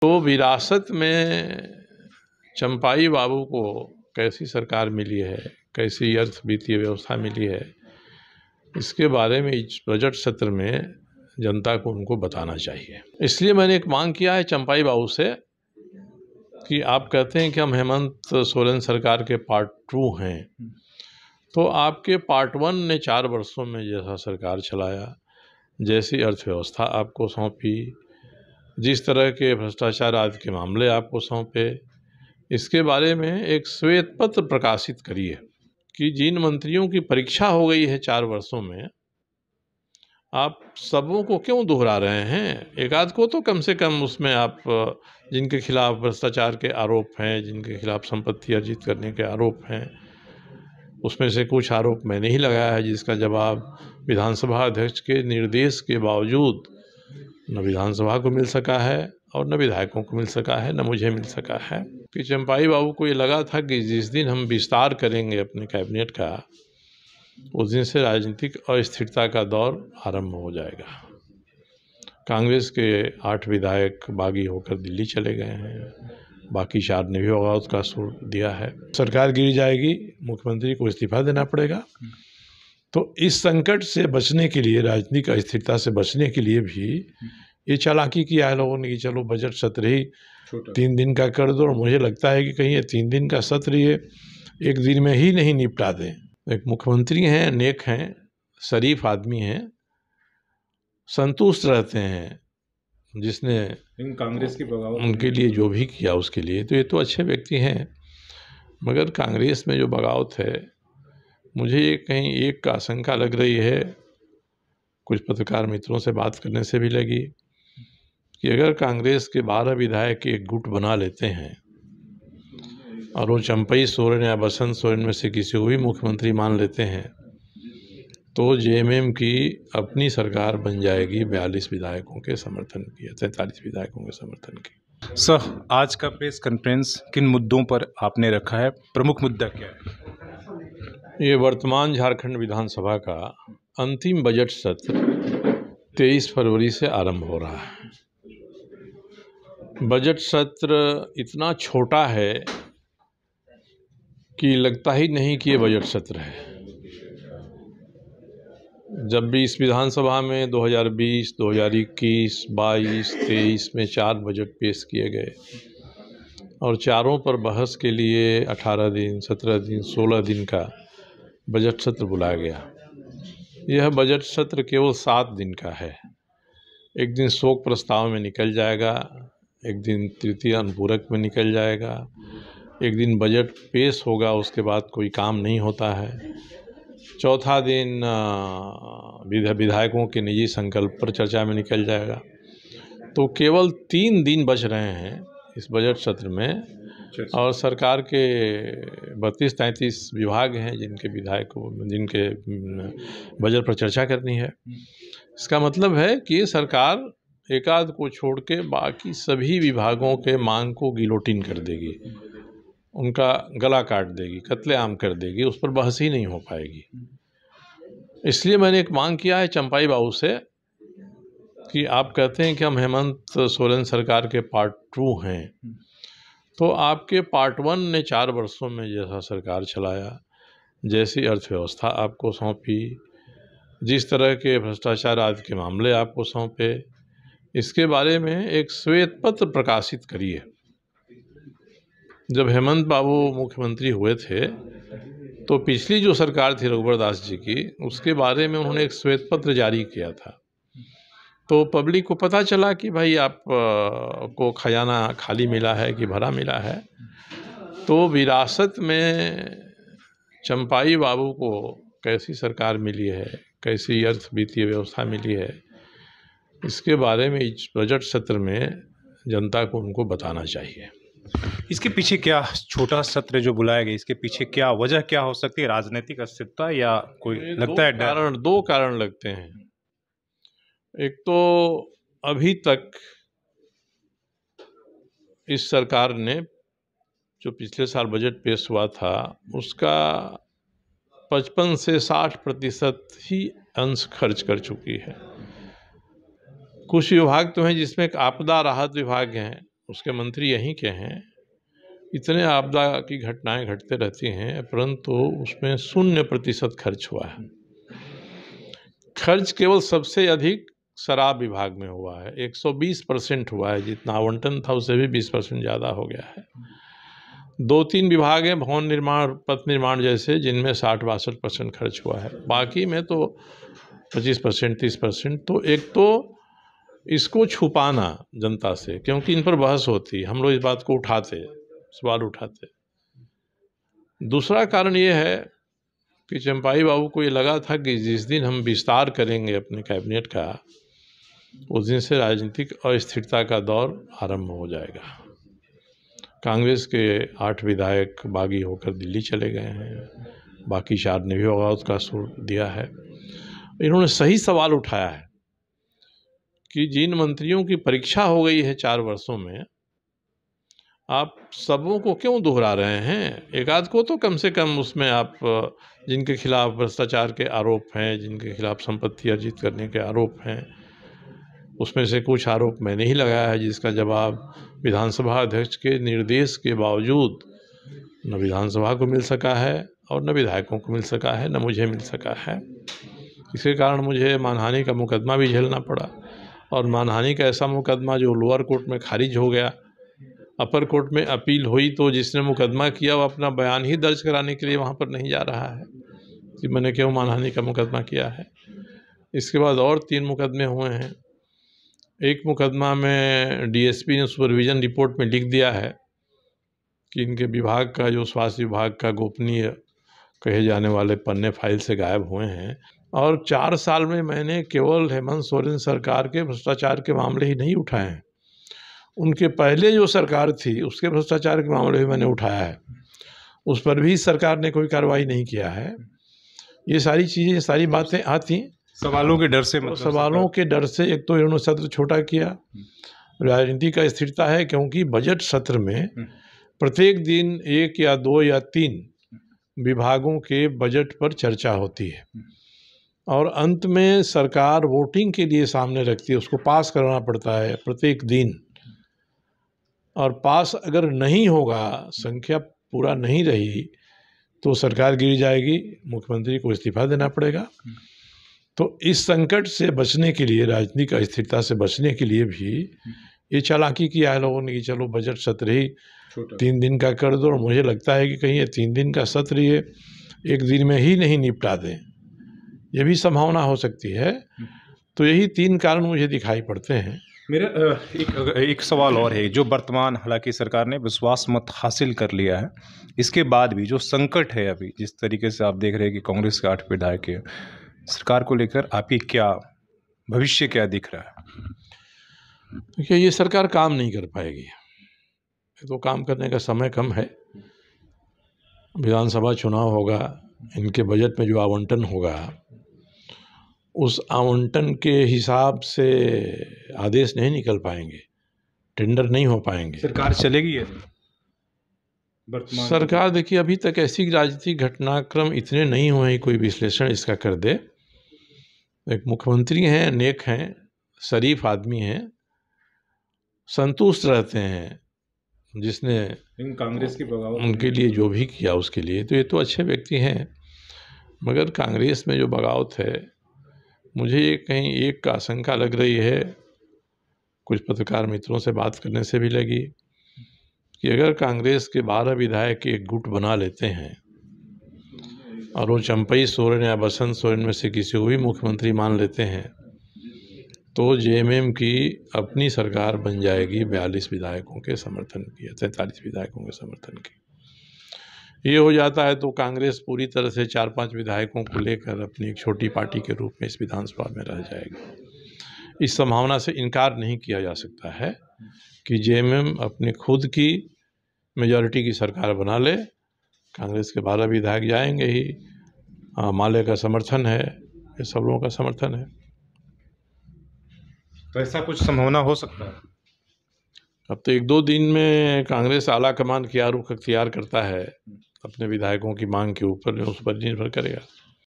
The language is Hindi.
तो विरासत में चंपाई बाबू को कैसी सरकार मिली है, कैसी अर्थ वित्तीय व्यवस्था मिली है, इसके बारे में इस बजट सत्र में जनता को उनको बताना चाहिए। इसलिए मैंने एक मांग किया है चंपाई बाबू से कि आप कहते हैं कि हम हेमंत सोरेन सरकार के पार्ट 2 हैं, तो आपके पार्ट 1 ने 4 वर्षों में जैसा सरकार चलाया, जैसी अर्थव्यवस्था आपको सौंपी, जिस तरह के भ्रष्टाचार आदि के मामले आपको सौंपे, इसके बारे में एक श्वेत पत्र प्रकाशित करिए कि जिन मंत्रियों की परीक्षा हो गई है 4 वर्षों में, आप सबों को क्यों दोहरा रहे हैं? एक आध को तो कम से कम उसमें आप जिनके खिलाफ भ्रष्टाचार के आरोप हैं, जिनके खिलाफ संपत्ति अर्जित करने के आरोप हैं, उसमें से कुछ आरोप मैंने ही लगाया है, जिसका जवाब विधानसभा अध्यक्ष के निर्देश के बावजूद न विधानसभा को मिल सका है और न विधायकों को मिल सका है, न मुझे मिल सका है। कि चंपाई बाबू को ये लगा था कि जिस दिन हम विस्तार करेंगे अपने कैबिनेट का, उस दिन से राजनीतिक अस्थिरता का दौर आरंभ हो जाएगा। कांग्रेस के 8 विधायक बागी होकर दिल्ली चले गए हैं, बाकी 4 ने भी बगावत का सुर दिया है। सरकार गिर जाएगी, मुख्यमंत्री को इस्तीफा देना पड़ेगा। तो इस संकट से बचने के लिए, राजनीतिक अस्थिरता से बचने के लिए भी ये चालाकी किया है लोगों ने कि चलो बजट सत्र ही 3 दिन का कर दो। और मुझे लगता है कि कहीं ये 3 दिन का सत्र ये 1 दिन में ही नहीं निपटा दें। एक मुख्यमंत्री हैं, नेक हैं, शरीफ आदमी हैं, संतुष्ट रहते हैं, जिसने कांग्रेस की बगावत उनके लिए जो भी किया उसके लिए, तो ये तो अच्छे व्यक्ति हैं। मगर कांग्रेस में जो बगावत है, मुझे ये कहीं एक का आशंका लग रही है, कुछ पत्रकार मित्रों से बात करने से भी लगी, कि अगर कांग्रेस के 12 विधायक एक गुट बना लेते हैं और वो चंपई सोरेन या बसंत सोरेन में से किसी को भी मुख्यमंत्री मान लेते हैं, तो जेएमएम की अपनी सरकार बन जाएगी 42 विधायकों के समर्थन की, 43 विधायकों के समर्थन की। सर, आज का प्रेस कॉन्फ्रेंस किन मुद्दों पर आपने रखा है? प्रमुख मुद्दा क्या है? ये वर्तमान झारखंड विधानसभा का अंतिम बजट सत्र 23 फरवरी से आरंभ हो रहा है। बजट सत्र इतना छोटा है कि लगता ही नहीं कि ये बजट सत्र है। जब भी इस विधानसभा में 2020, 2021, 22, 23 में 4 बजट पेश किए गए और चारों पर बहस के लिए 18 दिन, 17 दिन, 16 दिन का बजट सत्र बुलाया गया। यह बजट सत्र केवल 7 दिन का है। एक दिन शोक प्रस्ताव में निकल जाएगा, एक दिन तृतीय अनुपूरक में निकल जाएगा, एक दिन बजट पेश होगा, उसके बाद कोई काम नहीं होता है। चौथा दिन विधायकों के निजी संकल्प पर चर्चा में निकल जाएगा। तो केवल 3 दिन बच रहे हैं इस बजट सत्र में, और सरकार के 32-33 विभाग हैं जिनके बजट पर चर्चा करनी है। इसका मतलब है कि सरकार एकाध को छोड़ के बाकी सभी विभागों के मांग को गिलोटिन कर देगी, उनका गला काट देगी, कत्लेआम कर देगी, उस पर बहस ही नहीं हो पाएगी। इसलिए मैंने एक मांग किया है चंपाई बाबू से कि आप कहते हैं कि हम हेमंत सोरेन सरकार के पार्ट 2 हैं, तो आपके पार्ट 1 ने 4 वर्षों में जैसा सरकार चलाया, जैसी अर्थव्यवस्था आपको सौंपी, जिस तरह के भ्रष्टाचार आदि के मामले आपको सौंपे, इसके बारे में एक श्वेत पत्र प्रकाशित करिए। जब हेमंत बाबू मुख्यमंत्री हुए थे, तो पिछली जो सरकार थी रघुवर दास जी की, उसके बारे में उन्होंने एक श्वेत पत्र जारी किया था। तो पब्लिक को पता चला कि भाई आप को खजाना खाली मिला है कि भरा मिला है। तो विरासत में चंपाई बाबू को कैसी सरकार मिली है, कैसी अर्थ वित्तीय व्यवस्था मिली है, इसके बारे में इस बजट सत्र में जनता को उनको बताना चाहिए। इसके पीछे क्या, छोटा सत्र जो बुलाया गया, इसके पीछे क्या वजह क्या हो सकती है? राजनीतिक अस्थिरता या कोई लगता है डर? 2 कारण लगते हैं। एक तो अभी तक इस सरकार ने जो पिछले साल बजट पेश हुआ था, उसका 55 से 60% ही अंश खर्च कर चुकी है। कुछ विभाग तो हैं जिसमें आपदा राहत विभाग हैं, उसके मंत्री यहीं के हैं। इतने आपदा की घटनाएं घटते रहती हैं, परंतु उसमें 0% खर्च हुआ है। खर्च केवल सबसे अधिक शराब विभाग में हुआ है, 120% हुआ है। जितना आवंटन था उससे भी 20% ज़्यादा हो गया है। 2-3 विभाग हैं, भवन निर्माण, पथ निर्माण जैसे, जिनमें 60-62% खर्च हुआ है। बाकी में तो 25%, 30%। तो एक तो इसको छुपाना जनता से, क्योंकि इन पर बहस होती, हम लोग इस बात को उठाते, सवाल उठाते। दूसरा कारण ये है कि चंपाई बाबू को ये लगा था कि जिस दिन हम विस्तार करेंगे अपने कैबिनेट का, उस दिन से राजनीतिक अस्थिरता का दौर आरंभ हो जाएगा। कांग्रेस के 8 विधायक बागी होकर दिल्ली चले गए हैं, बाकी 4 ने भी बगावत का सुर दिया है। इन्होंने सही सवाल उठाया है कि जिन मंत्रियों की परीक्षा हो गई है 4 वर्षों में, आप सबों को क्यों दोहरा रहे हैं? एक आध को तो कम से कम उसमें आप, जिनके खिलाफ भ्रष्टाचार के आरोप हैं, जिनके खिलाफ संपत्ति अर्जित करने के आरोप हैं, उसमें से कुछ आरोप मैंने ही लगाया है, जिसका जवाब विधानसभा अध्यक्ष के निर्देश के बावजूद न विधानसभा को मिल सका है और न विधायकों को मिल सका है, न मुझे मिल सका है। इसके कारण मुझे मानहानि का मुकदमा भी झेलना पड़ा, और मानहानि का ऐसा मुकदमा जो लोअर कोर्ट में खारिज हो गया, अपर कोर्ट में अपील हुई, तो जिसने मुकदमा किया वो अपना बयान ही दर्ज कराने के लिए वहाँ पर नहीं जा रहा है कि मैंने क्यों मानहानि का मुकदमा किया है। इसके बाद और 3 मुकदमे हुए हैं। एक मुकदमा में डीएसपी ने सुपरविजन रिपोर्ट में लिख दिया है कि इनके विभाग का, जो स्वास्थ्य विभाग का गोपनीय कहे जाने वाले पन्ने फाइल से गायब हुए हैं। और 4 साल में मैंने केवल हेमंत सोरेन सरकार के भ्रष्टाचार के मामले ही नहीं उठाए हैं, उनके पहले जो सरकार थी उसके भ्रष्टाचार के मामले भी मैंने उठाया है, उस पर भी सरकार ने कोई कार्रवाई नहीं किया है। ये सारी चीज़ें, सारी बातें आती सवालों के डर से, मतलब सवालों के डर से। एक तो इन्होंने सत्र छोटा किया, राजनीति का स्थिरता है, क्योंकि बजट सत्र में प्रत्येक दिन 1 या 2 या 3 विभागों के बजट पर चर्चा होती है, और अंत में सरकार वोटिंग के लिए सामने रखती है, उसको पास करना पड़ता है प्रत्येक दिन। और पास अगर नहीं होगा, संख्या पूरा नहीं रही, तो सरकार गिर जाएगी, मुख्यमंत्री को इस्तीफा देना पड़ेगा। तो इस संकट से बचने के लिए, राजनीतिक अस्थिरता से बचने के लिए भी ये चालाकी किया है लोगों ने कि चलो बजट सत्र ही 3 दिन का कर दो। और मुझे लगता है कि कहीं ये 3 दिन का सत्र ये 1 दिन में ही नहीं निपटा दें, ये भी संभावना हो सकती है। तो यही 3 कारण मुझे दिखाई पड़ते हैं। मेरा एक सवाल और है, जो वर्तमान हालांकि सरकार ने विश्वास मत हासिल कर लिया है, इसके बाद भी जो संकट है अभी, जिस तरीके से आप देख रहे हैं कि कांग्रेस के 8 विधायक है, सरकार को लेकर आपकी क्या भविष्य क्या दिख रहा है? देखिए, ये सरकार काम नहीं कर पाएगी, तो काम करने का समय कम है। विधानसभा चुनाव होगा, इनके बजट में जो आवंटन होगा, उस आवंटन के हिसाब से आदेश नहीं निकल पाएंगे, टेंडर नहीं हो पाएंगे। सरकार चलेगी है सरकार? देखिए, अभी तक ऐसी राजनीतिक घटनाक्रम इतने नहीं हुए हैं कोई विश्लेषण इसका कर दे। एक मुख्यमंत्री हैं, नेक हैं, शरीफ आदमी हैं, संतुष्ट रहते हैं, जिसने कांग्रेस की बगावत उनके लिए जो भी किया उसके लिए, तो ये तो अच्छे व्यक्ति हैं। मगर कांग्रेस में जो बगावत है, मुझे ये कहीं एक आशंका लग रही है, कुछ पत्रकार मित्रों से बात करने से भी लगी, कि अगर कांग्रेस के 12 विधायक एक गुट बना लेते हैं और वो चंपई सोरेन या बसंत सोरेन में से किसी को भी मुख्यमंत्री मान लेते हैं, तो जेएमएम की अपनी सरकार बन जाएगी 42 विधायकों के समर्थन की, 43 विधायकों के समर्थन की। ये हो जाता है तो कांग्रेस पूरी तरह से 4-5 विधायकों को लेकर अपनी एक छोटी पार्टी के रूप में इस विधानसभा में रह जाएगी। इस संभावना से इनकार नहीं किया जा सकता है कि जेएमएम अपने खुद की मेजॉरिटी की सरकार बना ले। कांग्रेस के 12 विधायक जाएंगे ही, माले का समर्थन है, ये सब लोगों का समर्थन है। तो ऐसा कुछ संभावना हो सकता है? अब तो 1-2 दिन में कांग्रेस आला कमान क्या रुख अख्तियार करता है अपने विधायकों की मांग के ऊपर, उस पर निर्भर करेगा।